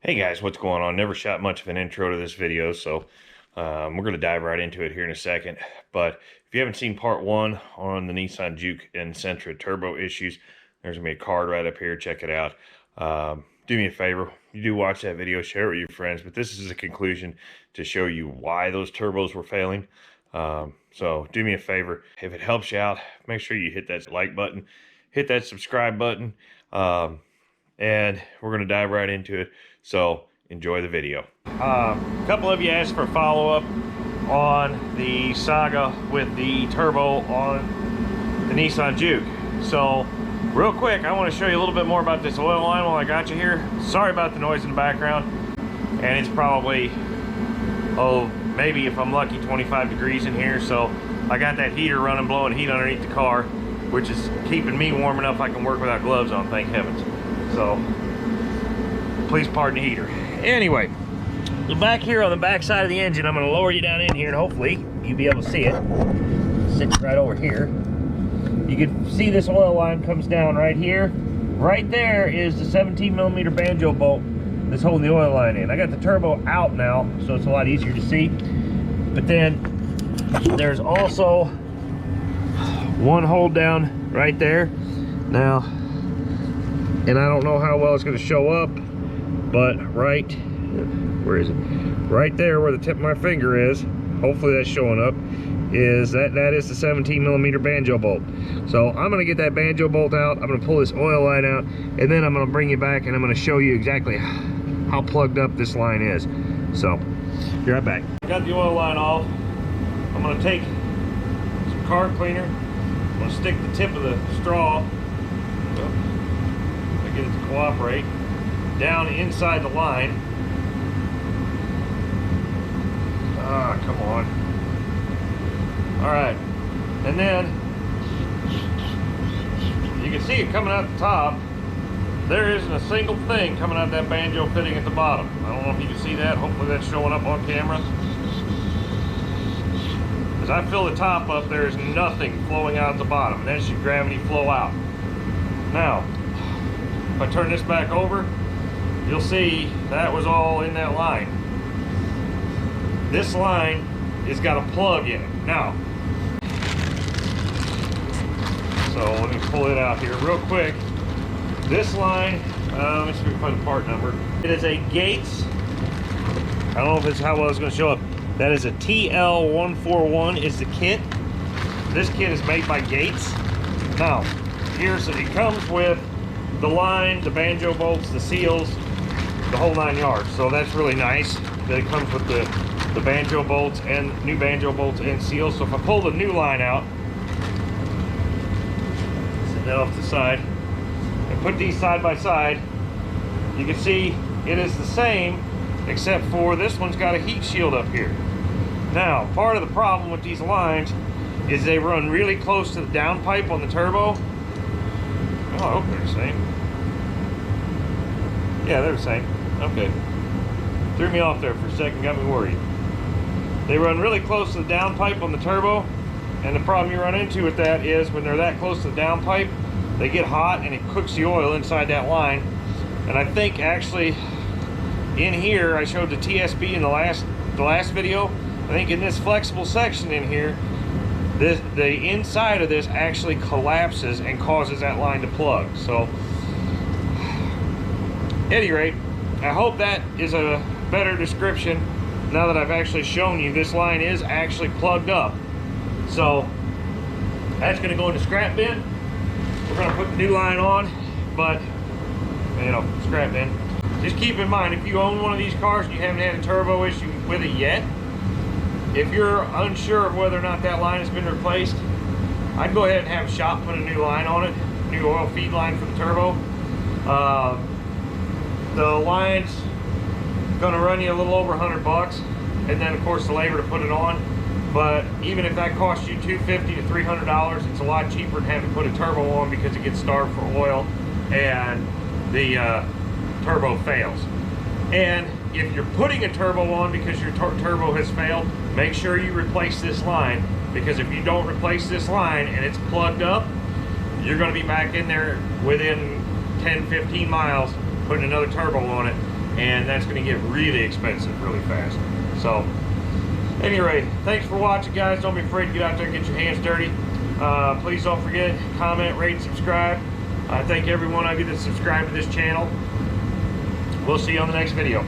Hey guys, what's going on? Never shot much of an intro to this video, so we're going to dive right into it here in a second. But if you haven't seen part one on the Nissan Juke and Sentra turbo issues, there's going to be a card right up here. Check it out. Do me a favor. You do watch that video, share it with your friends, but this is a conclusion to show you why those turbos were failing. So do me a favor. If it helps you out, make sure you hit that like button, hit that subscribe button, and we're going to dive right into it. So enjoy the video. A couple of you asked for a follow-up on the saga with the turbo on the Nissan Juke. So real quick, I want to show you a little bit more about this oil line while I got you here. Sorry about the noise in the background. And it's probably, maybe if I'm lucky, 25 degrees in here. So I got that heater running, blowing heat underneath the car, which is keeping me warm enough I can work without gloves on, thank heavens. So please pardon the heater. Anyway, back here on the back side of the engine, I'm going to lower you down in here and hopefully you'll be able to see it. Sits right over here. You can see this oil line comes down right here. Right there is the 17mm banjo bolt that's holding the oil line in. I got the turbo out now, so it's a lot easier to see. But then there's also one hole down right there. Now, and I don't know how well it's going to show up, but right, where is it? Right there where the tip of my finger is, hopefully that's showing up, is that is the 17mm banjo bolt. So I'm going to get that banjo bolt out, I'm going to pull this oil line out, and then I'm going to bring you back and I'm going to show you exactly how plugged up this line is. So, be right back. Got the oil line off. I'm going to take some car cleaner. I'm going to stick the tip of the straw, get it to cooperate, down inside the line. Ah, come on. Alright, and then you can see it coming out the top. There isn't a single thing coming out that banjo fitting at the bottom. I don't know if you can see that. Hopefully that's showing up on camera. As I fill the top up, there's nothing flowing out at the bottom. And that's your gravity flow out. Now, if I turn this back over, you'll see that was all in that line. This line has got a plug in it. Now, so let me pull it out here real quick. This line, let me see if we can find the part number. It is a Gates, I don't know if it's how well it's going to show up. That is a TL141 is the kit. This kit is made by Gates. Now, it comes with the line, the banjo bolts, the seals, the whole 9 yards. So that's really nice that it comes with the banjo bolts and new banjo bolts and seals. So if I pull the new line out, set that off to the side, and put these side by side, you can see it is the same, except for this one's got a heat shield up here. Now, part of the problem with these lines is they run really close to the downpipe on the turbo. Oh, I hope they're the same. Yeah, they're the same. Okay. Threw me off there for a second, got me worried. They run really close to the downpipe on the turbo, and the problem you run into with that is when they're that close to the downpipe, they get hot and it cooks the oil inside that line. And I think actually in here, I showed the TSB in the last video. I think in this flexible section in here, the inside of this actually collapses and causes that line to plug. So, at any rate, I hope that is a better description now that I've actually shown you this line is actually plugged up. So, that's going to go in the scrap bin. We're going to put the new line on, but, you know, scrap bin. Just keep in mind, if you own one of these cars and you haven't had a turbo issue with it yet, if you're unsure of whether or not that line has been replaced, I'd go ahead and have a shop put a new line on it, new oil feed line for the turbo. The line's gonna run you a little over $100, and then of course the labor to put it on. But even if that costs you $250 to $300, it's a lot cheaper than having to put a turbo on because it gets starved for oil and the turbo fails. And if you're putting a turbo on because your turbo has failed, make sure you replace this line, because if you don't replace this line and it's plugged up, you're going to be back in there within 10-15 miles putting another turbo on it, and that's going to get really expensive really fast. So anyway, thanks for watching, guys. Don't be afraid to get out there and get your hands dirty. Please don't forget, comment, rate, subscribe. I thank every one of you that subscribe to this channel. We'll see you on the next video.